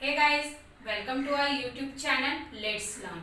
Hey guys, welcome to our YouTube channel Let's Learn.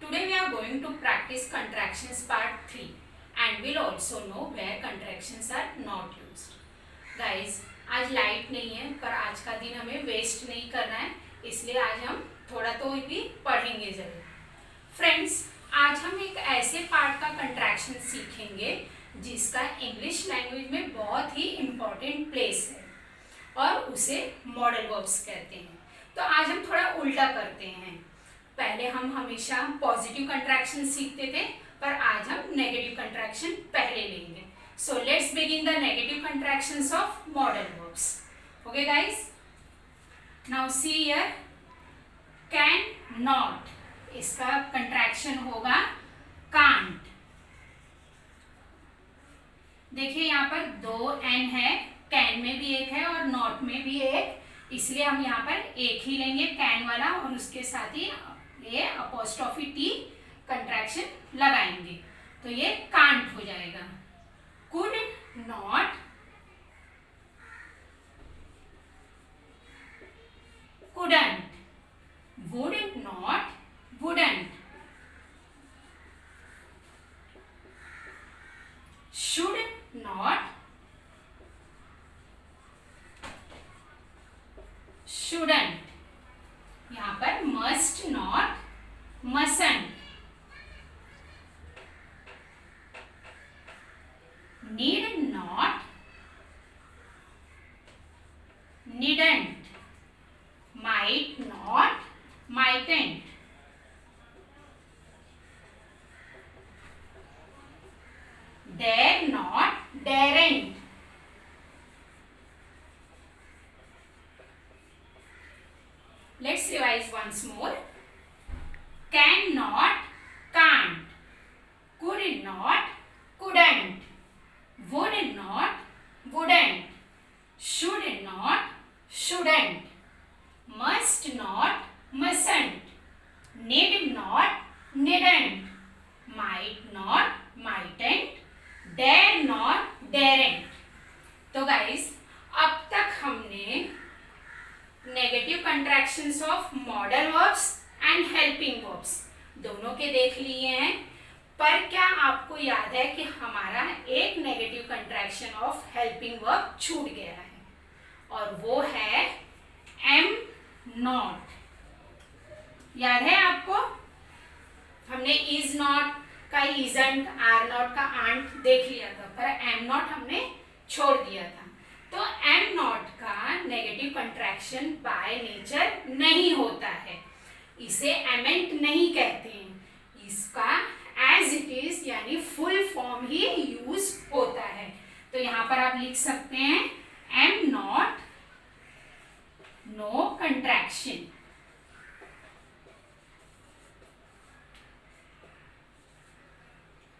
Today we are going to practice contractions part 3 and we'll also know where contractions are not used. Guys, आज light नहीं है पर आज का दिन हमें waste नहीं करना है, इसलिए आज हम थोड़ा तो भी पढ़ेंगे जरूर. फ्रेंड्स, आज हम एक ऐसे पार्ट का कंट्रैक्शन सीखेंगे जिसका इंग्लिश लैंग्वेज में बहुत ही इम्पोर्टेंट प्लेस है और उसे मॉडल वर्ब्स कहते हैं. तो आज हम थोड़ा उल्टा करते हैं. पहले हम हमेशा पॉजिटिव कंट्रैक्शन सीखते थे पर आज हम नेगेटिव कंट्रैक्शन पहले लेंगे. So let's begin the negative contractions of modal verbs. Okay guys, now see here, can not, इसका कंट्रैक्शन होगा कांट. देखिए यहाँ पर दो एन है, कैन में भी एक है और नॉट में भी एक, इसलिए हम यहाँ पर एक ही लेंगे कैन वाला और उसके साथ ही ये अपॉस्ट्रोफी टी कंट्रैक्शन लगाएंगे तो ये कांट हो जाएगा. Could not, couldn't, would not, wouldn't, should not, shouldn't. यहाँ पर must not, mustn't, need not, needn't, might not, mightn't, dare not, daren't. Let's revise once more. Cannot, can't, could not, couldn't, would not, wouldn't, should not, shouldn't, must not, mustn't, need not, needn't, might not, mightn't, dare not, daren't. तो guys, अब तक हमने negative contractions of modal verbs and helping verbs दोनों के देख लिए हैं. पर क्या आपको याद है कि हमारा एक negative contraction of helping verb छूट गया है और वो है एम नॉट. याद है आपको? हमने इज नॉट का इजंट, आर नॉट का आंट देख लिया था पर एम नॉट हमने छोड़ दिया था. तो एम नॉट का नेगेटिव कंट्रैक्शन बाय नेचर नहीं होता है, इसे एमेंट नहीं कहते हैं, इसका एज इट इज यानी फुल फॉर्म ही यूज होता है. तो यहाँ पर आप लिख सकते हैं एम नॉट, नो कंट्रैक्शन.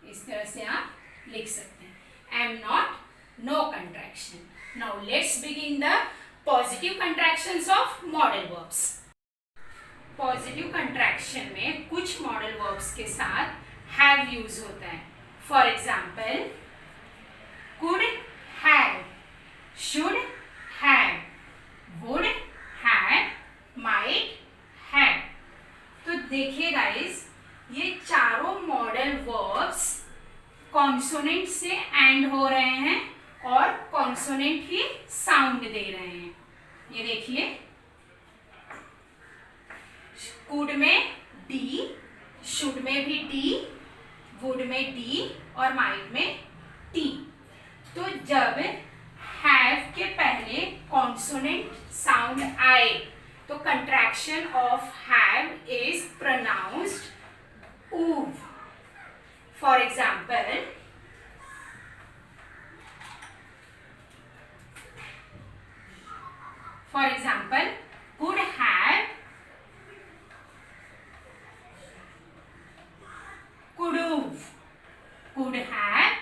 इस तरह से आप लिख सकते हैं am not, no contraction. Now let's begin the positive contractions of modal verbs. Positive contraction में कुछ modal verbs के साथ have use होता है. For example, could have, should have, would have, might have. तो देखिए गाइस, ये चारों modal verbs कॉन्सोनेंट से एंड हो रहे हैं और कॉन्सोनेंट ही साउंड दे रहे हैं. ये देखिए, कुड में डी, शुड में भी डी, वुड में डी और माइट में टी. तो जब हैव के पहले कॉन्सोनेंट साउंड आए तो contraction of have is pronounced of. For example, For example, could have, could have, could have,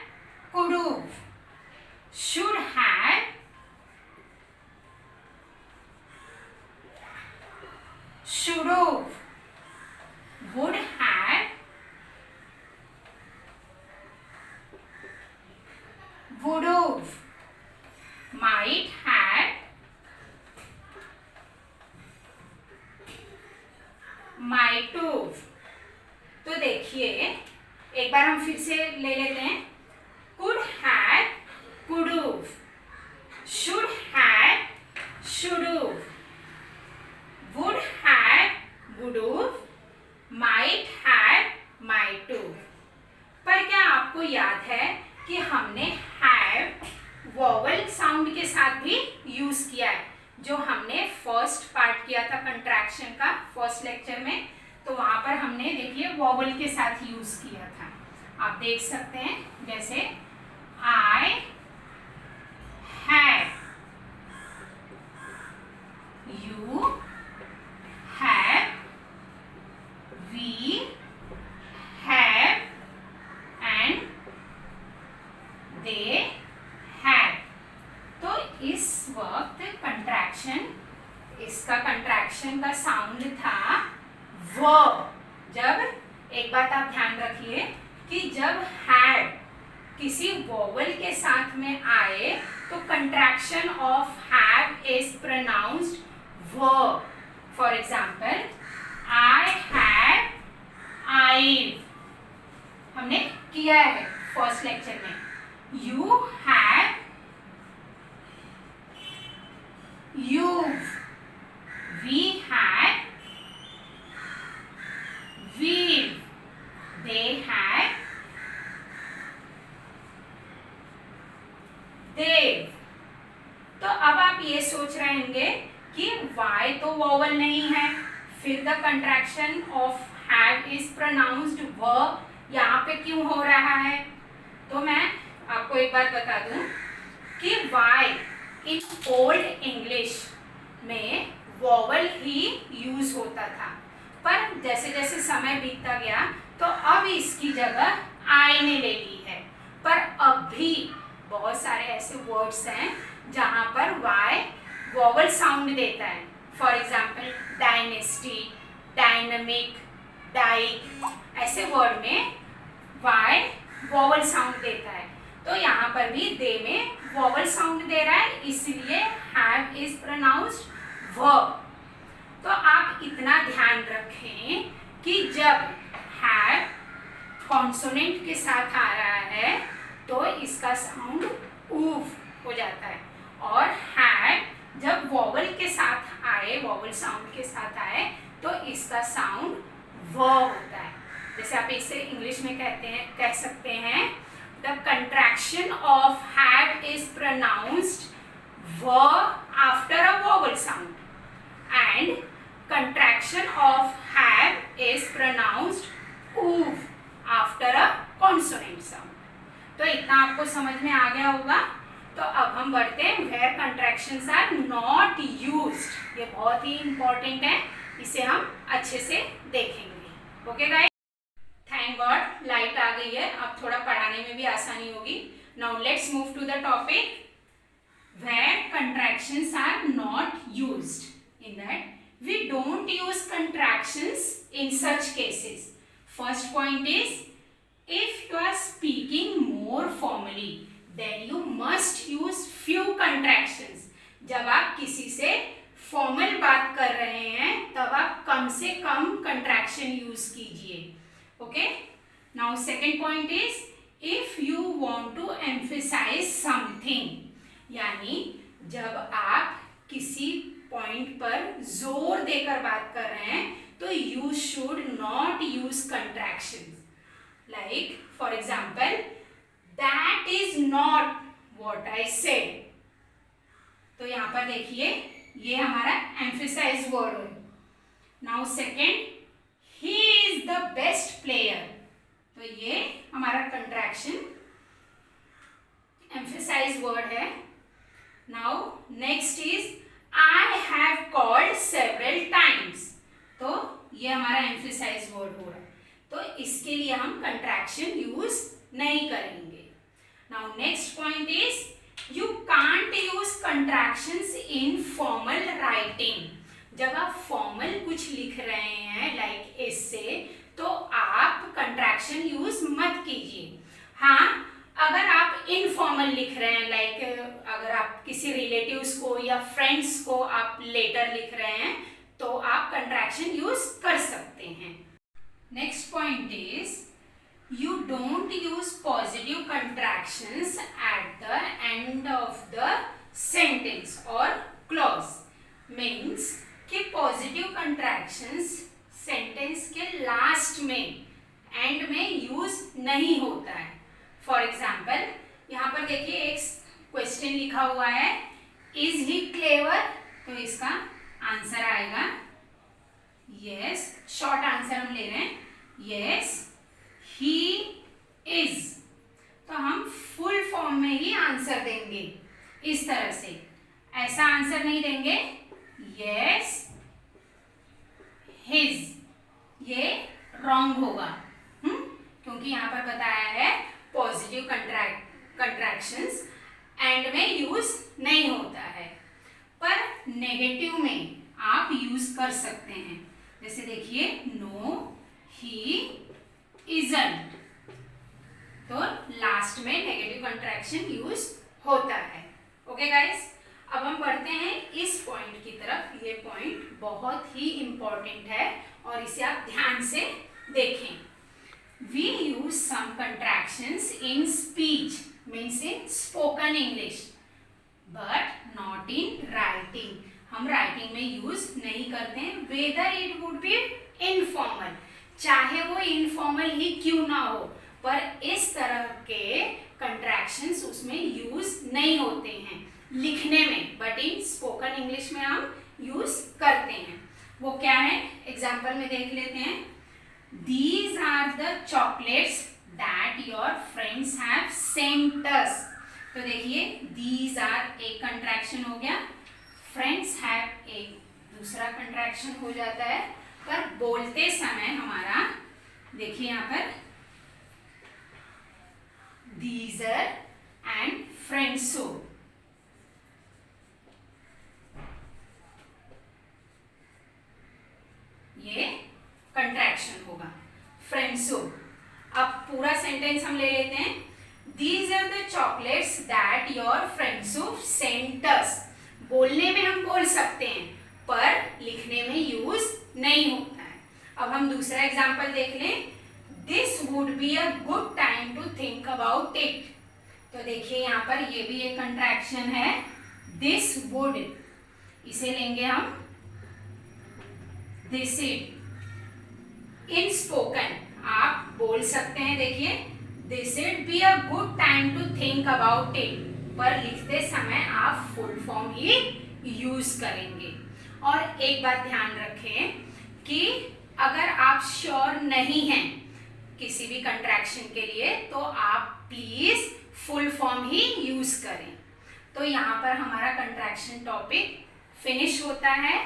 देख सकते हैं, जैसे I have, you have, we have and they have। तो इस वक्त कंट्रैक्शन, इसका कंट्रैक्शन का साउंड था व। जब, एक बात आप ध्यान रखिए कि जब हैड किसी वोवल के साथ में आए तो contraction of have is pronounced V. For example, I have I've, हमने किया है फर्स्ट लेक्चर में। You have you've, we have we've, they have they've। तो अब आप ये सोच रहे होंगे कि y तो वोवल नहीं है, फिर the contraction of have is pronounced व यहाँ पे क्यों हो रहा है? तो मैं आपको एक बात बता दूं कि y इन ओल्ड इंग्लिश में वोवल ही यूज होता था, पर जैसे जैसे समय बीतता गया तो अब इसकी जगह आई ने ले ली है। पर अब भी बहुत सारे ऐसे वर्ड्स हैं जहाँ पर वाई वोवल साउंड देता है। For example, dynasty, dynamic, dyke, ऐसे वर्ड में वाई वोवल साउंड देता है। तो यहाँ पर भी दे में वोवल साउंड दे रहा है, इसलिए हैव इज प्रोनाउंस्ड व। तो आप इतना ध्यान रखें कि जब हैव कॉन्सोनेंट के साथ आ रहा है तो इसका साउंड ऊव हो जाता है, और हैव जब वोवल के साथ आए, वोवल साउंड के साथ आए, तो इसका साउंड व होता है। जैसे आप इसे इंग्लिश में कहते हैं, कह सकते हैं, the contraction of have is pronounced v after a vowel sound and contraction of have is pronounced oof after a consonant sound। तो इतना आपको समझ में आ गया होगा। तो अब हम बढ़ते हैं where contractions are not used। ये बहुत ही इंपॉर्टेंट है, इसे हम अच्छे से देखेंगे। Okay guys, thank God light आ गई है, अब थोड़ा पढ़ाने में भी आसानी होगी। Now let's move to the topic where contractions are not used। in that we don't use contractions in such cases। first point is, if you are speaking more formally then you must use few contractions। जब आप किसी से formal बात कर रहे हैं तब आप कम से कम कंट्रैक्शन यूज कीजिए। Okay, now second point is, if you want to emphasize something, यानी जब आप किसी पॉइंट पर जोर देकर बात कर रहे हैं तो you should not use contractions। like for example, that is not what I said। तो यहाँ पर देखिए ये हमारा emphasize word है। now second, he is the best player। तो ये हमारा कंट्रैक्शन emphasize word है। now next is, I have called several times। तो ये हमारा emphasize word हो रहा है, तो इसके लिए हम कंट्रैक्शन यूज नहीं करेंगे। now next point is, you can't use contractions in formal writing। जब आप फॉर्मल कुछ लिख रहे हैं लाइक एसे, तो आप कंट्रैक्शन यूज मत कीजिए। हाँ, अगर आप इनफॉर्मल लिख रहे हैं, लाइक अगर आप किसी रिलेटिव्स को या फ्रेंड्स को आप लेटर लिख रहे हैं तो आप कंट्रैक्शन यूज कर सकते हैं। Next point is, you don't use positive contractions at the end of the sentence or clause। means कि पॉजिटिव कंट्रैक्शंस सेंटेंस के लास्ट में, एंड में यूज नहीं होता है। फॉर एग्जाम्पल, यहाँ पर देखिए एक क्वेश्चन लिखा हुआ है, इज ही क्लेवर। तो इसका आंसर आएगा यस, शॉर्ट आंसर हम ले रहे हैं, यस ही इज। तो हम फुल फॉर्म में ही आंसर देंगे इस तरह से, ऐसा आंसर नहीं देंगे यस हिज, ये रॉन्ग होगा। क्योंकि यहाँ पर बताया है पॉजिटिव कंट्रैक्शंस एंड में यूज नहीं होता है, पर नेगेटिव में आप यूज कर सकते हैं। जैसे देखिए नो ही इजंट, तो लास्ट में नेगेटिव कंट्रैक्शन यूज होता है। ओके गाइस, अब हम बढ़ते हैं इस पॉइंट की तरफ। ये पॉइंट बहुत ही इंपॉर्टेंट है और इसे आप ध्यान से देखें। We use some contractions in speech, means in spoken English, but not in writing. हम राइटिंग में यूज नहीं करते हैं, whether it would be informal, चाहे वो इनफॉर्मल ही क्यों ना हो, पर इस तरह के कंट्रैक्शंस उसमें यूज नहीं होते हैं लिखने में, बट इन स्पोकन इंग्लिश में हम यूज करते हैं। वो क्या है, एग्जाम्पल में देख लेते हैं। These are the chocolates that your friends have sent us. तो देखिए these are एक कंट्रैक्शन हो गया, friends have एक दूसरा कंट्रैक्शन हो जाता है, पर बोलते समय हमारा देखिए यहाँ पर these are and friends so, ये कंट्रैक्शन होगा फ्रेंड्सो। अब पूरा सेंटेंस हम ले लेते हैं। These are the chocolates that your friendso sent us. बोलने में हम बोल सकते हैं, पर लिखने में यूज नहीं होता है। अब हम दूसरा एग्जाम्पल देख लें। This would be a good time to think about it. तो देखिए यहाँ पर ये भी एक कंट्रैक्शन है, this would, इसे लेंगे हम this it। इन स्पोकन आप बोल सकते हैं, देखिए this it be a good time to think about it, पर लिखते समय आप फुल फॉर्म ही यूज करेंगे। और एक बात ध्यान रखें कि अगर आप श्योर नहीं हैं किसी भी कंट्रैक्शन के लिए, तो आप please full form he use करें। तो यहाँ पर हमारा कंट्रैक्शन टॉपिक फिनिश होता है।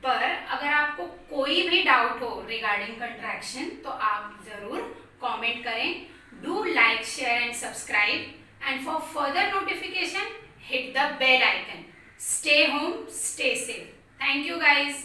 पर अगर आपको कोई भी डाउट हो रिगार्डिंग कंट्रैक्शन, तो आप जरूर कमेंट करें। Do like, share and subscribe, and for further notification hit the bell icon. Stay home, stay safe. Thank you guys.